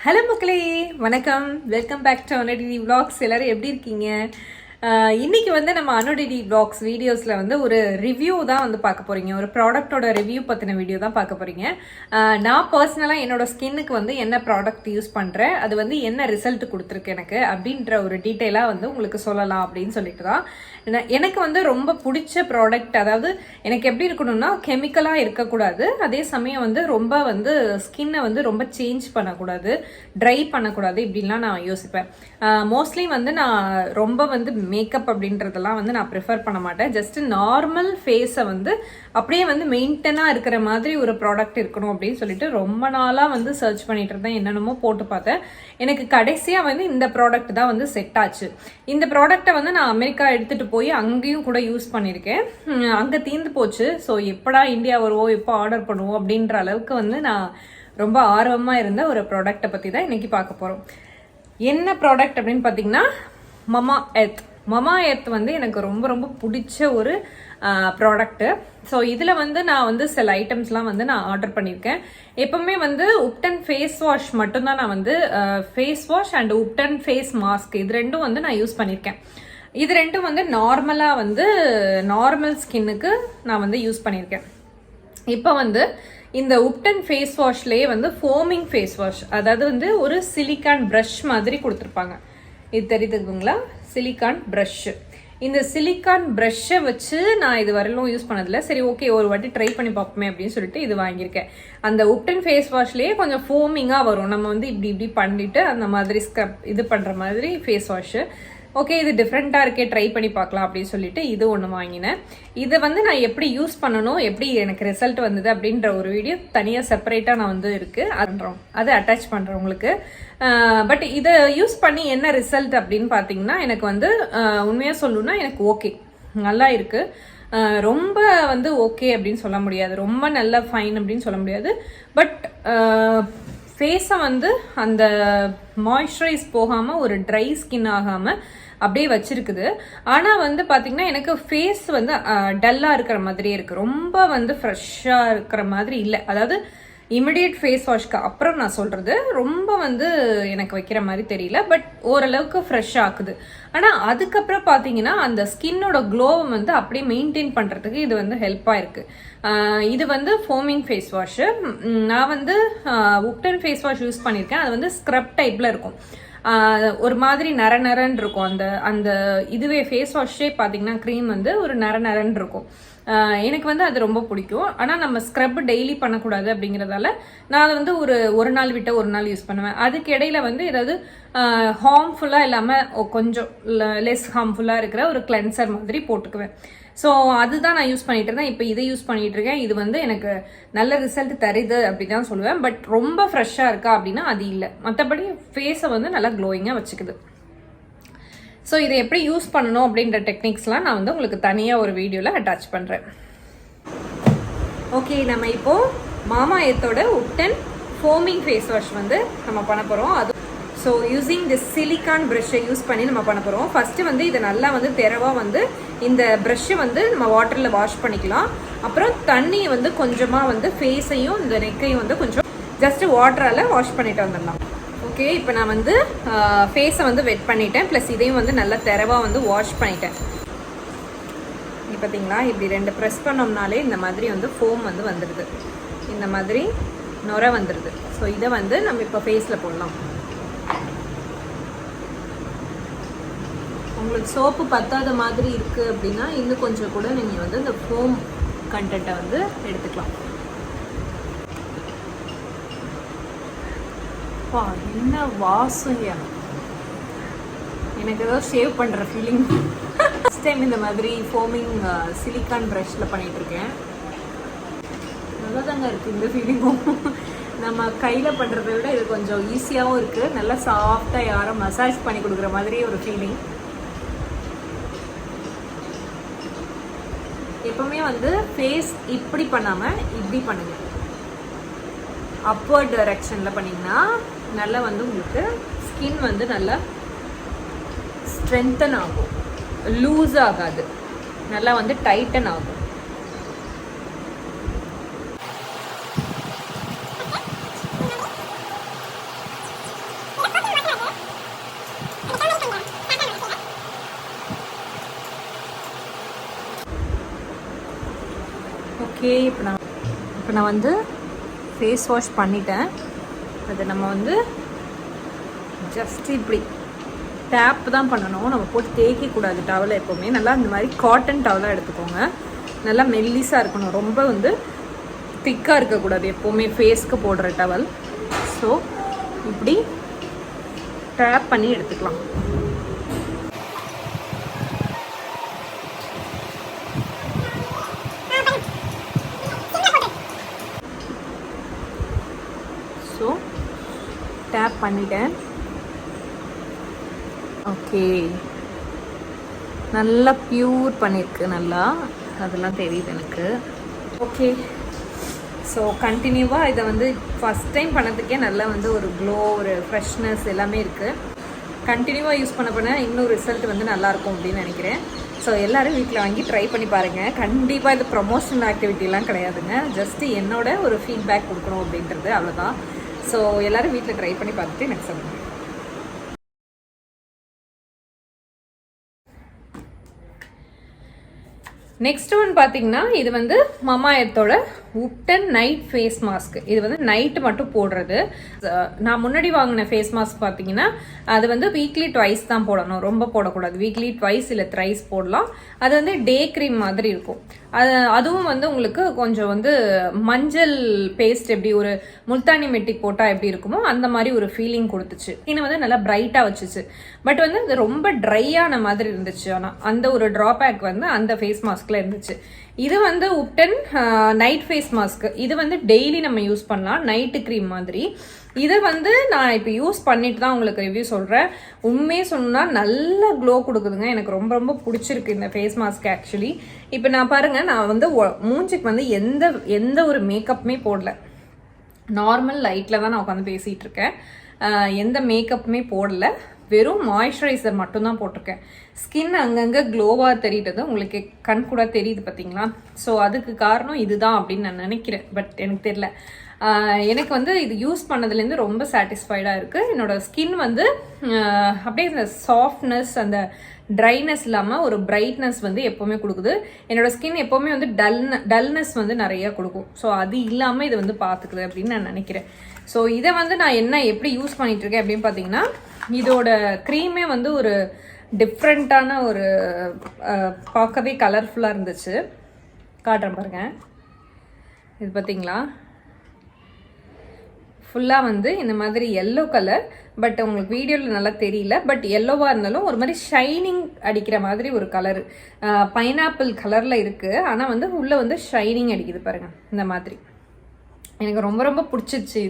Hello மக்களே, வணக்கம். Welcome back to anuddvlogs. எல்லாரும் எப்படி இருக்கீங்க? இன்னைக்கு வந்து நம்ம anuddvlogs வீடியோஸில் வந்து ஒரு ரிவ்யூ தான் வந்து பார்க்க போகிறீங்க. ஒரு ப்ராடக்டோட ரிவ்யூ பற்றின வீடியோ தான் பார்க்க போகிறீங்க. நான் பர்சனலாக என்னோட ஸ்கின்னுக்கு வந்து என்ன ப்ராடக்ட் யூஸ் பண்ணுறேன், அது வந்து என்ன ரிசல்ட் கொடுத்துருக்கு எனக்கு அப்படின்ற ஒரு டீட்டெயிலாக வந்து உங்களுக்கு சொல்லலாம் அப்படின்னு சொல்லிட்டு தான். எனக்கு வந்து ரொம்ப பிடிச்ச ப்ராடக்ட், அதாவது எனக்கு எப்படி இருக்கணும்னா கெமிக்கலாக இருக்கக்கூடாது, அதே சமயம் வந்து ரொம்ப வந்து ஸ்கின்னை வந்து ரொம்ப சேஞ்ச் பண்ணக்கூடாது, ட்ரை பண்ணக்கூடாது, இப்படின்லாம் நான் யோசிப்பேன். மோஸ்ட்லி வந்து நான் ரொம்ப வந்து மேக்கப் அப்படின்றதெல்லாம் வந்து நான் ப்ரிஃபர் பண்ண மாட்டேன். ஜஸ்ட் நார்மல் ஃபேஸை வந்து அப்படியே வந்து மெயின்டெனாக இருக்கிற மாதிரி ஒரு ப்ராடக்ட் இருக்கணும் அப்படின்னு சொல்லிட்டு ரொம்ப நாளாக வந்து சர்ச் பண்ணிட்டு இருந்தேன். என்னென்னமோ போட்டு பார்த்தேன். எனக்கு கடைசியாக வந்து இந்த ப்ராடக்ட் தான் வந்து செட் ஆச்சு. இந்த ப்ராடக்டை வந்து நான் அமெரிக்கா எடுத்துகிட்டு போய் அங்கேயும் கூட யூஸ் பண்ணியிருக்கேன். அங்கே தீர்ந்து போச்சு. ஸோ எப்படா இந்தியா வருவோம், எப்போ ஆர்டர் பண்ணுவோம் அப்படின்ற அளவுக்கு வந்து நான் ரொம்ப ஆர்வமாக இருந்த ஒரு ப்ராடக்டை பற்றி தான் இன்றைக்கி பார்க்க போகிறோம். என்ன ப்ராடக்ட் அப்படின்னு பார்த்தீங்கன்னா மமாஎர்த் வந்து எனக்கு ரொம்ப ரொம்ப பிடிச்ச ஒரு ப்ராடக்ட்டு. ஸோ இதில் வந்து நான் வந்து சில ஐட்டம்ஸ்லாம் வந்து நான் ஆர்டர் பண்ணியிருக்கேன். எப்பவுமே வந்து உப்டன் ஃபேஸ் வாஷ் மட்டும்தான் நான் வந்து face wash and ubtan face mask இது ரெண்டும் வந்து நான் யூஸ் பண்ணியிருக்கேன். இது ரெண்டும் வந்து நார்மலாக வந்து நார்மல் ஸ்கின்னுக்கு நான் வந்து யூஸ் பண்ணியிருக்கேன். இப்போ வந்து இந்த உப்டன் ஃபேஸ் வாஷ்லேயே வந்து ஃபோமிங் ஃபேஸ் வாஷ், அதாவது வந்து ஒரு சிலிக்கான் ப்ரஷ் மாதிரி கொடுத்துருப்பாங்க. இது தெரியுதுங்களா? Silicon brush. இந்த சிலிக்கான் ப்ரஷ்ஷை வச்சு நான் இது வரலும் யூஸ் பண்ணதில்லை. சரி, ஓகே, ஒரு வாட்டி ட்ரை பண்ணி பார்ப்போமே அப்படின்னு சொல்லிட்டு இது வாங்கியிருக்கேன். அந்த உப்டன் ஃபேஸ் வாஷ்லேயே கொஞ்சம் ஃபோமிங்காக வரும். நம்ம வந்து இப்படி இப்படி பண்ணிட்டு அந்த மாதிரி ஸ்க்ரப் இது பண்ணுற மாதிரி ஃபேஸ் வாஷு. ஓகே, இது டிஃப்ரெண்ட்டாக இருக்கே, ட்ரை பண்ணி பார்க்கலாம் அப்படின்னு சொல்லிட்டு இது ஒன்று வாங்கினேன். இதை வந்து நான் எப்படி யூஸ் பண்ணணும், எப்படி எனக்கு ரிசல்ட் வந்தது அப்படின்ற ஒரு வீடியோ தனியாக செப்பரேட்டாக நான் வந்து இருக்குது, அது அட்டாச் பண்ணுறேன் உங்களுக்கு. பட் இதை யூஸ் பண்ணி என்ன ரிசல்ட் அப்படின்னு பார்த்தீங்கன்னா, எனக்கு வந்து உண்மையாக சொல்லணும்னா எனக்கு ஓகே, நல்லா இருக்குது. ரொம்ப வந்து ஓகே அப்படின்னு சொல்ல முடியாது, ரொம்ப நல்லா ஃபைன் அப்படின்னு சொல்ல முடியாது. பட் ஃபேஸை வந்து அந்த மாய்ஸ்சரைஸ் போகாமல் ஒரு ட்ரை ஸ்கின் ஆகாமல் அப்படியே வச்சிருக்குது. ஆனால் வந்து பார்த்தீங்கன்னா எனக்கு ஃபேஸ் வந்து டல்லாக இருக்கிற மாதிரியே இருக்குது, ரொம்ப வந்து ஃப்ரெஷ்ஷாக இருக்கிற மாதிரி இல்லை. அதாவது இமிடியேட் ஃபேஸ் வாஷ்க்கு அப்புறம் நான் சொல்கிறது, ரொம்ப வந்து எனக்கு வைக்கிற மாதிரி தெரியல, பட் ஓரளவுக்கு ஃப்ரெஷ் ஆகுது. ஆனால் அதுக்கப்புறம் பார்த்தீங்கன்னா அந்த ஸ்கின்னோட க்ளோவை வந்து அப்படியே மெயின்டைன் பண்ணுறதுக்கு இது வந்து ஹெல்ப்பாக இருக்குது. இது வந்து ஃபோமிங் ஃபேஸ் வாஷு. நான் வந்து உப்டன் ஃபேஸ் வாஷ் யூஸ் பண்ணியிருக்கேன். அது வந்து ஸ்க்ரப் டைப்பில் இருக்கும், ஒரு மாதிரி நரன்னு இருக்கும். அந்த இதுவே ஃபேஸ் வாஷே பார்த்தீங்கன்னா க்ரீம் வந்து ஒரு நரன்னு இருக்கும். எனக்கு வந்து அது ரொம்ப பிடிக்கும். ஆனால் நம்ம ஸ்க்ரப் டெய்லி பண்ணக்கூடாது அப்படிங்கிறதால நான் அதை வந்து ஒரு நாள் விட்டு ஒரு நாள் யூஸ் பண்ணுவேன். அதுக்கு இடையில வந்து ஏதாவது ஹார்ம்ஃபுல்லாக இல்லாமல் கொஞ்சம் லெஸ் ஹார்ம்ஃபுல்லாக இருக்கிற ஒரு கிளென்சர் மாதிரி போட்டுக்குவேன். ஸோ அதுதான் நான் யூஸ் பண்ணிட்டு இருந்தேன். இப்போ இதை யூஸ் பண்ணிட்டு இருக்கேன். இது வந்து எனக்கு நல்ல ரிசல்ட் தருது அப்படி தான் சொல்லுவேன். பட் ரொம்ப ஃப்ரெஷ்ஷாக இருக்கா அப்படின்னா அது இல்லை. மற்றபடி ஃபேஸை வந்து நல்லா க்ளோயிங்காக வச்சுக்குது. ஸோ இதை எப்படி யூஸ் பண்ணணும் அப்படின்ற டெக்னிக்ஸ்லாம் நான் வந்து உங்களுக்கு தனியாக ஒரு வீடியோவில் அட்டாச் பண்ணுறேன். ஓகே, நம்ம இப்போது மமாஎர்த்தோட உப்டன் ஃபோமிங் ஃபேஸ் வாஷ் வந்து நம்ம பண்ண போகிறோம். அது ஸோ யூஸிங் தி சிலிக்கான் ப்ரஷ்ஷை யூஸ் பண்ணி நம்ம பண்ண போகிறோம். ஃபஸ்ட்டு வந்து இதை நல்லா வந்து தெரவாக வந்து இந்த ப்ரஷ்ஷை வந்து நம்ம வாட்டரில் வாஷ் பண்ணிக்கலாம். அப்புறம் தண்ணியை வந்து கொஞ்சமாக வந்து ஃபேஸையும் இந்த நெக்கையும் வந்து கொஞ்சம் ஜஸ்ட்டு வாட்டரால் வாஷ் பண்ணிட்டு வந்துடலாம். ஓகே, இப்போ நான் வந்து ஃபேஸை வந்து வெட் பண்ணிட்டேன், ப்ளஸ் இதையும் வந்து நல்லா தெரவாக வந்து வாஷ் பண்ணிட்டேன். இப்போ பார்த்தீங்களா, இப்படி 2 ப்ரெஸ் பண்ணோம்னாலே இந்த மாதிரி வந்து ஃபோம் வந்து வந்துடுது, இந்த மாதிரி நுரை வந்துடுது. ஸோ இதை வந்து நம்ம இப்போ ஃபேஸில் போடலாம். உங்களுக்கு சோப்பு பத்தாத மாதிரி இருக்குது அப்படின்னா இன்னும் கொஞ்சம் கூட நீங்கள் வந்து இந்த ஃபோம் கண்டென்ட்டை வந்து எடுத்துக்கலாம். வா, என்ன வாசம்யா! எனக்கு ஏதோ ஷேவ் பண்ணுற ஃபீலிங். ஃபஸ்ட் டைம் இந்த மாதிரி ஃபோமிங் சிலிக்கான் ப்ரஷ்ல பண்ணிகிட்ருக்கேன். நல்லா தாங்க இருக்குது இந்த ஃபீலிங்கும். நம்ம கையில் பண்ணுறத விட இது கொஞ்சம் ஈஸியாகவும் இருக்குது. நல்லா சாஃப்டாக யாரும் மசாஜ் பண்ணி கொடுக்குற மாதிரி ஒரு ஃபீலிங். எப்பவுமே வந்து ஃபேஸ் இப்படி பண்ணாமல் இப்படி பண்ணுங்க, அப்வர்ட் டைரக்ஷனில் பண்ணிங்கன்னா நல்லா வந்து உங்களுக்கு ஸ்கின் வந்து நல்லா ஸ்ட்ரென்தன் ஆகும், லூஸ் ஆகாது, நல்லா வந்து டைட்டன் ஆகும். ஓகே, இப்போ நான் வந்து ஃபேஸ் வாஷ் பண்ணிட்டேன். அதை நம்ம வந்து ஜஸ்ட் இப்படி டேப் தான் பண்ணணும். நம்ம போட்டு தேய்க்கக்கூடாது டவலை. எப்போவுமே நல்லா இந்த மாதிரி காட்டன் டவலாக எடுத்துக்கோங்க. நல்லா மெல்லிஸாக இருக்கணும், ரொம்ப வந்து திக்காக இருக்கக்கூடாது எப்போவுமே ஃபேஸ்க்கு போடுற டவல். ஸோ இப்படி டேப் பண்ணி எடுத்துக்கலாம். ஸோ டேப் பண்ணிட்டேன். ஓகே, நல்லா பியூர் பண்ணியிருக்கு, நல்லா அதெல்லாம் தெரியுது எனக்கு. ஓகே, ஸோ கண்டினியூவாக இதை வந்து ஃபஸ்ட் டைம் பண்ணதுக்கே நல்லா வந்து ஒரு க்ளோ, ஒரு ஃப்ரெஷ்னஸ் எல்லாமே இருக்குது. கண்டினியூவாக யூஸ் பண்ண இன்னும் ரிசல்ட் வந்து நல்லாயிருக்கும் அப்படின்னு நினைக்கிறேன். ஸோ எல்லோரும் வீட்டில் வாங்கி ட்ரை பண்ணி பாருங்கள். கண்டிப்பாக இது ப்ரொமோஷனல் ஆக்டிவிட்டிலாம் கிடையாதுங்க, ஜஸ்ட்டு என்னோட ஒரு ஃபீட்பேக் கொடுக்கணும் அப்படின்றது, அவ்வளோதான். ஸோ எல்லோரும் வீட்டில் ட்ரை பண்ணி பார்த்துட்டு எனக்கு சொல்லுங்கள். நெக்ஸ்ட் ஒன் பார்த்தீங்கன்னா, இது வந்து மமாஎர்த்தோட உப்டன் நைட் ஃபேஸ் மாஸ்க். இது வந்து நைட்டு மட்டும் போடுறது. நான் முன்னாடி வாங்கின ஃபேஸ் மாஸ்க் பார்த்தீங்கன்னா, அது வந்து வீக்லி ட்வைஸ் தான் போடணும், ரொம்ப போடக்கூடாது. வீக்லி ட்வைஸ் இல்லை த்ரைஸ் போடலாம். அது வந்து டே க்ரீம் மாதிரி இருக்கும். அதுவும் வந்து உங்களுக்கு கொஞ்சம் வந்து மஞ்சள் பேஸ்ட் எப்படி ஒரு முல்தானி மெட்டி போட்டால் எப்படி இருக்குமோ அந்த மாதிரி ஒரு ஃபீலிங் கொடுத்துச்சு. இன்னும் வந்து நல்லா பிரைட்டாக வச்சுச்சு. பட் வந்து அது ரொம்ப ட்ரையான மாதிரி இருந்துச்சு. ஆனால் அந்த ஒரு ட்ராபேக் வந்து அந்த ஃபேஸ் மாஸ்கில் இருந்துச்சு. இது வந்து உப்டன் நைட் ஃபேஸ் மாஸ்க். இது வந்து டெய்லி நம்ம யூஸ் பண்ணலாம், நைட்டு க்ரீம் மாதிரி. இதை வந்து நான் இப்போ யூஸ் பண்ணிட்டு தான் உங்களுக்கு ரிவ்யூ சொல்கிறேன். உண்மையே சொன்னால் நல்ல க்ளோ கொடுக்குதுங்க. எனக்கு ரொம்ப ரொம்ப பிடிச்சிருக்கு இந்த ஃபேஸ் மாஸ்க் ஆக்சுவலி. இப்போ நான் பாருங்கள், நான் வந்து மூஞ்சிக்கு வந்து எந்த ஒரு மேக்கப்புமே போடல. நார்மல் லைட்டில் தான் நான் உட்காந்து பேசிகிட்டு இருக்கேன். எந்த மேக்கப்புமே போடல, வெறும் மாய்ஸ்சரைசர் மட்டும்தான் போட்டிருக்கேன். ஸ்கின் அங்கங்கே க்ளோவாக தெரியுது, உங்களுக்கு கண் கூட தெரியுது பார்த்தீங்களா? ஸோ அதுக்கு காரணம் இதுதான் அப்படின்னு நான் நினைக்கிறேன். பட் எனக்கு தெரியல. எனக்கு வந்து இது யூஸ் பண்ணதுலேருந்து ரொம்ப சாட்டிஸ்ஃபைடாக இருக்குது. என்னோட ஸ்கின் வந்து அப்படியே இந்த சாஃப்ட்னஸ், அந்த ட்ரைனஸ் இல்லாமல் ஒரு பிரைட்னஸ் வந்து எப்போவுமே கொடுக்குது. என்னோட ஸ்கின் எப்போவுமே வந்து டல்னஸ் வந்து நிறையா கொடுக்கும். ஸோ அது இல்லாமல் இது வந்து பார்த்துக்குது அப்படின்னு நான் நினைக்கிறேன். ஸோ இதை வந்து நான் எப்படி யூஸ் பண்ணிகிட்ருக்கேன் அப்படின்னு பார்த்தீங்கன்னா, இதோட க்ரீமே வந்து ஒரு டிஃப்ரெண்ட்டான ஒரு பார்க்கவே கலர்ஃபுல்லாக இருந்துச்சு. காட்டுறேன் பாருங்க. இது பார்த்தீங்களா, ஃபுல்லாக வந்து இந்த மாதிரி எல்லோ கலர். பட் உங்களுக்கு வீடியோவில் நல்லா தெரியல, பட் எல்லோவாக இருந்தாலும் ஒரு மாதிரி ஷைனிங் அடிக்கிற மாதிரி ஒரு கலரு. பைனாப்பிள் கலரில் இருக்குது, ஆனால் வந்து உள்ளே வந்து ஷைனிங் அடிக்குது பாருங்கள். இந்த மாதிரி எனக்கு ரொம்ப ரொம்ப பிடிச்சிருச்சு.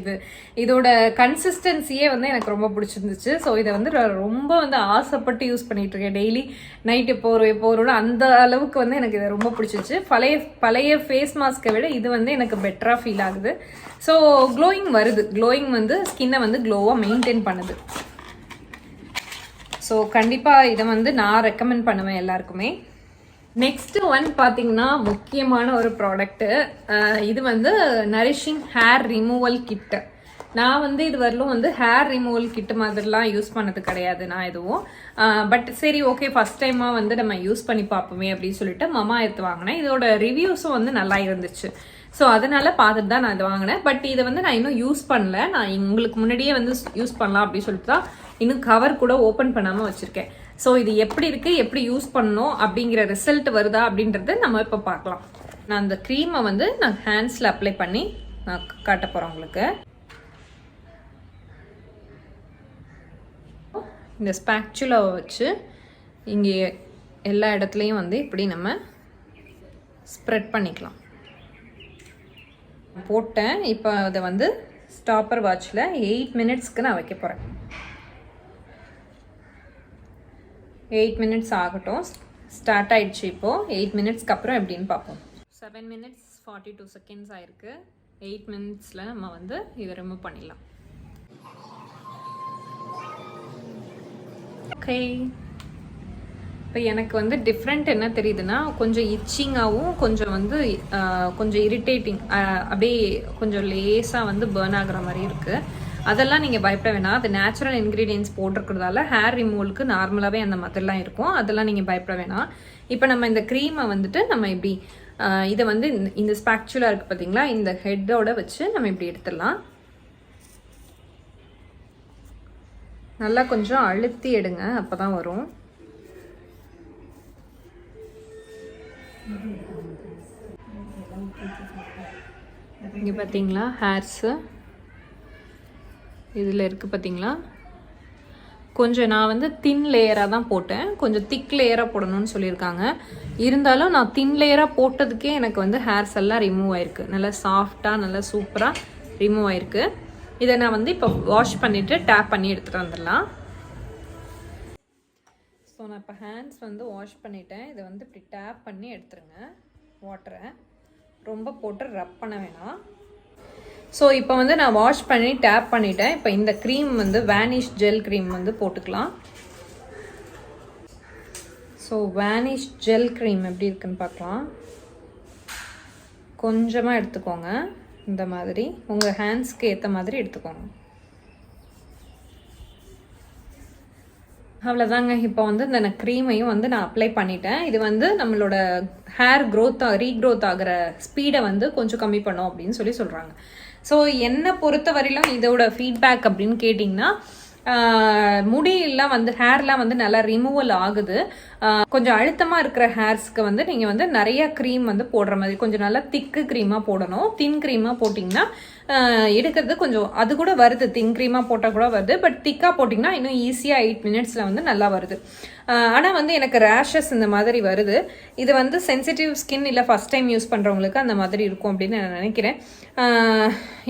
இதோட கன்சிஸ்டன்சியே வந்து எனக்கு ரொம்ப பிடிச்சிருந்துச்சு. ஸோ இதை வந்து ரொம்ப வந்து ஆசைப்பட்டு யூஸ் பண்ணிட்டு இருக்கேன். டெய்லி நைட்டு போகிறோம் அந்த அளவுக்கு வந்து எனக்கு இதை ரொம்ப பிடிச்சிருச்சு. பழைய ஃபேஸ் மாஸ்க்கை விட இது வந்து எனக்கு பெட்டராக ஃபீல் ஆகுது. ஸோ க்ளோயிங் வருது. க்ளோயிங் வந்து ஸ்கின்னை வந்து க்ளோவாக மெயின்டைன் பண்ணுது. ஸோ கண்டிப்பாக இதை வந்து நான் ரெக்கமெண்ட் பண்ணுவேன் எல்லாருக்குமே. நெக்ஸ்ட் ஒன் பார்த்தீங்கன்னா, முக்கியமான ஒரு ப்ராடக்ட்டு. இது வந்து நரிஷிங் ஹேர் ரிமூவல் கிட்டு. நான் வந்து இது வரலும் வந்து ஹேர் ரிமூவல் கிட்டு மாதிரிலாம் யூஸ் பண்ணது கிடையாது நான் எதுவும். பட் சரி, ஓகே, ஃபர்ஸ்ட் டைமாக வந்து நம்ம யூஸ் பண்ணி பார்ப்போமே அப்படின்னு சொல்லிட்டு மமாஎர்த் வாங்கினேன். இதோட ரிவ்யூஸும் வந்து நல்லா இருந்துச்சு. ஸோ அதனால பார்த்துட்டு தான் நான் இதை வாங்கினேன். பட் இதை வந்து நான் இன்னும் யூஸ் பண்ணல. நான் உங்களுக்கு முன்னாடியே வந்து யூஸ் பண்ணலாம் அப்படின்னு சொல்லிட்டு தான் இன்னும் கவர் கூட ஓப்பன் பண்ணாமல் வச்சுருக்கேன். ஸோ இது எப்படி இருக்குது, எப்படி யூஸ் பண்ணணும் அப்படிங்கிற ரிசல்ட் வருதா அப்படின்றத நம்ம இப்போ பார்க்கலாம். நான் அந்த க்ரீமை வந்து நான் ஹேண்ட்ஸில் அப்ளை பண்ணி நான் காட்ட போகிறேன் உங்களுக்கு. இந்த ஸ்பேக்சுலாவை வச்சு இங்கே எல்லா இடத்துலையும் வந்து இப்படி நம்ம ஸ்ப்ரெட் பண்ணிக்கலாம். போட்டேன். இப்போ அதை வந்து ஸ்டாப்பர் வாட்சில் 8 மினிட்ஸ்க்கு நான் வைக்க போகிறேன். 8 மினிட்ஸ் ஆகட்டும். ஸ்டார்ட் ஆகிடுச்சு. இப்போது 8 மினிட்ஸ்க்கு அப்புறம் எப்படின்னு பார்ப்போம். 7 மினிட்ஸ் 42 செகண்ட்ஸ் ஆயிருக்கு. 8 மினிட்ஸில் நம்ம வந்து இதை ரிமூவ் பண்ணிடலாம். ஓகே, இப்போ எனக்கு வந்து டிஃப்ரெண்ட் என்ன தெரியுதுன்னா, கொஞ்சம் இச்சிங்காகவும் கொஞ்சம் வந்து கொஞ்சம் இரிட்டேட்டிங், அப்படியே கொஞ்சம் லேஸாக வந்து பேர்ன் ஆகுற மாதிரி இருக்குது. அதெல்லாம் நீங்கள் பயப்பட வேணாம். அது நேச்சுரல் இன்க்ரீடியன்ஸ் போட்டிருக்கிறதால ஹேர் ரிமூவலுக்கு நார்மலாகவே அந்த மாதிரிலாம் இருக்கும். அதெல்லாம் நீங்கள் பயப்பட வேணாம். இப்போ நம்ம இந்த க்ரீமை வந்துட்டு நம்ம இப்படி இதை வந்து இந்த ஸ்பாக்சுலா இருக்குது பார்த்தீங்களா, இந்த ஹெட்டோட வச்சு நம்ம இப்படி எடுத்துடலாம். நல்லா கொஞ்சம் அழுத்தி எடுங்க, அப்போ தான் வரும். இங்கே பார்த்தீங்களா ஹேர்ஸு இதில் இருக்குது பார்த்தீங்களா. கொஞ்சம் நான் வந்து தின் லேயராக தான் போட்டேன், கொஞ்சம் திக் லேயராக போடணும்னு சொல்லியிருக்காங்க. இருந்தாலும் நான் தின் லேயராக போட்டதுக்கே எனக்கு வந்து ஹேர்ஸ் எல்லாம் ரிமூவ் ஆயிருக்கு. நல்லா சாஃப்டாக நல்லா சூப்பராக ரிமூவ் ஆயிருக்கு. இதை நான் வந்து இப்போ வாஷ் பண்ணிவிட்டு டேப் பண்ணி எடுத்துகிட்டு வந்துடலாம். ஸோ நான் இப்போ ஹேண்ட்ஸ் வந்து வாஷ் பண்ணிவிட்டேன். இதை வந்து இப்படி டேப் பண்ணி எடுத்துருங்க. வாட்டரை ரொம்ப போட்டு ரப் பண்ண வேணாம். ஸோ இப்போ வந்து நான் வாஷ் பண்ணி டேப் பண்ணிட்டேன். இப்போ இந்த க்ரீம் வந்து வேனிஷ் ஜெல் க்ரீம் வந்து போட்டுக்கலாம். ஸோ வேனிஷ் ஜெல் க்ரீம் எப்படி இருக்குன்னு பார்க்கலாம். கொஞ்சமாக எடுத்துக்கோங்க, இந்த மாதிரி உங்கள் ஹேண்ட்ஸ்க்கு ஏற்ற மாதிரி எடுத்துக்கோங்க. அவ்வளோதாங்க. இப்போ வந்து இந்த க்ரீமையும் வந்து நான் அப்ளை பண்ணிட்டேன். இது வந்து நம்மளோட ஹேர் ரீக்ரோத் ஆகிற ஸ்பீடை வந்து கொஞ்சம் கம்மி பண்ணும் அப்படின்னு சொல்கிறாங்க. ஸோ என்னை பொறுத்த வரையிலும் இதோட ஃபீட்பேக் அப்படின்னு கேட்டிங்கன்னா, முடியெல்லாம் வந்து ஹேர்லாம் வந்து நல்லா ரிமூவல் ஆகுது. கொஞ்சம் அழுத்தமாக இருக்கிற ஹேர்ஸ்க்கு வந்து நீங்கள் வந்து நிறைய க்ரீம் வந்து போடுற மாதிரி, கொஞ்சம் நல்லா திக்கு க்ரீமாக போடணும். தின் க்ரீமாக போட்டிங்கன்னா எடுக்கிறது கொஞ்சம் அது கூட வருது, தின் க்ரீமாக போட்டால் கூட வருது. பட் திக்காக போட்டிங்கன்னா இன்னும் ஈஸியாக 8 மினிட்ஸில் வந்து நல்லா வருது. ஆனால் வந்து எனக்கு ரேஷஸ் இந்த மாதிரி வருது. இது வந்து சென்சிட்டிவ் ஸ்கின் இல்லை ஃபஸ்ட் டைம் யூஸ் பண்ணுறவங்களுக்கு அந்த மாதிரி இருக்கும் அப்படின்னு நான் நினைக்கிறேன்.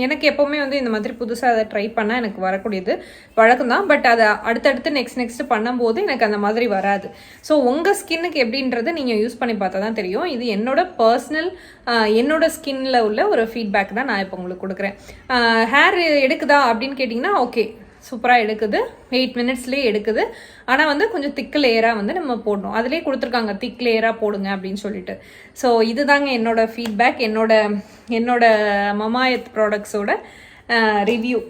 எனக்கு எப்போவுமே வந்து இந்த மாதிரி புதுசாக அதை ட்ரை பண்ணால் எனக்கு வரக்கூடியது வழக்கம் தான். பட் அதை அடுத்தடுத்து நெக்ஸ்ட் பண்ணும்போது எனக்கு அந்த மாதிரி வராது. ஸோ உங்கள் ஸ்கின்னுக்கு எப்படின்றது நீங்கள் யூஸ் பண்ணி பார்த்தா தான் தெரியும். இது என்னோட பர்சனல் என்னோட ஸ்கின்ல உள்ள ஒரு ஃபீட்பேக் தான் நான் இப்போ உங்களுக்கு கொடுக்குறேன். ஹேர் எடுக்குதா அப்படின்னு கேட்டிங்கன்னா ஓகே, சூப்பராக எடுக்குது, 8 மினிட்ஸ்லேயே எடுக்குது. ஆனால் வந்து கொஞ்சம் திக் லேயராக வந்து நம்ம போடணும். அதிலே கொடுத்துருக்காங்க திக் லேயராக போடுங்க அப்படின்னு சொல்லிட்டு. ஸோ இதுதாங்க என்னோட ஃபீட்பேக், என்னோட மமாஎர்த் ப்ராடக்ட்ஸோட ரிவ்யூ.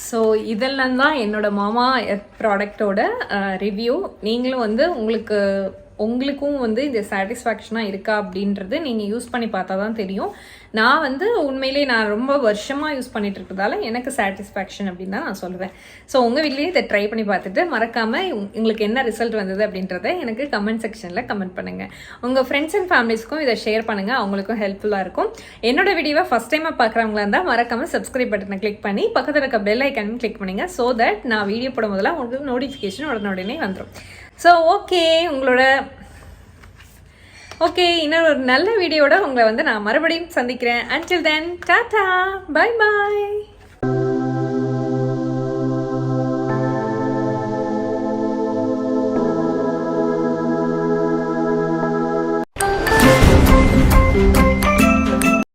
ஸோ இதெல்லாம் தான் என்னோட மமாஎர்த் ப்ராடக்டோட ரிவ்யூ. நீங்களும் வந்து உங்களுக்கும் வந்து இந்த சாட்டிஸ்ஃபேக்ஷனாக இருக்கா அப்படின்றது நீங்கள் யூஸ் பண்ணி பார்த்தா தான் தெரியும். நான் வந்து உண்மையிலே நான் ரொம்ப வருஷமாக யூஸ் பண்ணிட்டு இருக்கிறதால எனக்கு சாட்டிஸ்ஃபேக்ஷன் அப்படின்னு தான் நான் சொல்லுவேன். ஸோ உங்கள் வீட்லேயே இதை ட்ரை பண்ணி பார்த்துட்டு மறக்காமல் உங்களுக்கு என்ன ரிசல்ட் வந்தது அப்படின்றத எனக்கு கமெண்ட் செக்ஷனில் கமெண்ட் பண்ணுங்கள். உங்கள் ஃப்ரெண்ட்ஸ் அண்ட் ஃபேமிலிஸ்க்கும் இதை ஷேர் பண்ணுங்கள், அவங்களுக்கும் ஹெல்ப்ஃபுல்லாக இருக்கும். என்னோட வீடியோவை ஃபஸ்ட் டைமாக பார்க்குறவங்களா இருந்தால் மறக்காமல் சப்ஸ்கிரைப் பட்டனை கிளிக் பண்ணி பக்கத்தில் இருக்க பெல் ஐக்கானும் கிளிக் பண்ணுங்க. ஸோ தட் நான் வீடியோ போடும் போதெல்லாம் உங்களுக்கு நோட்டிஃபிகேஷன் உடனே வந்துடும். ஸோ ஓகே, இன்னொரு நல்ல வீடியோட உங்களை வந்து நான் மறுபடியும் சந்திக்கிறேன். Until then, Tata, bye bye.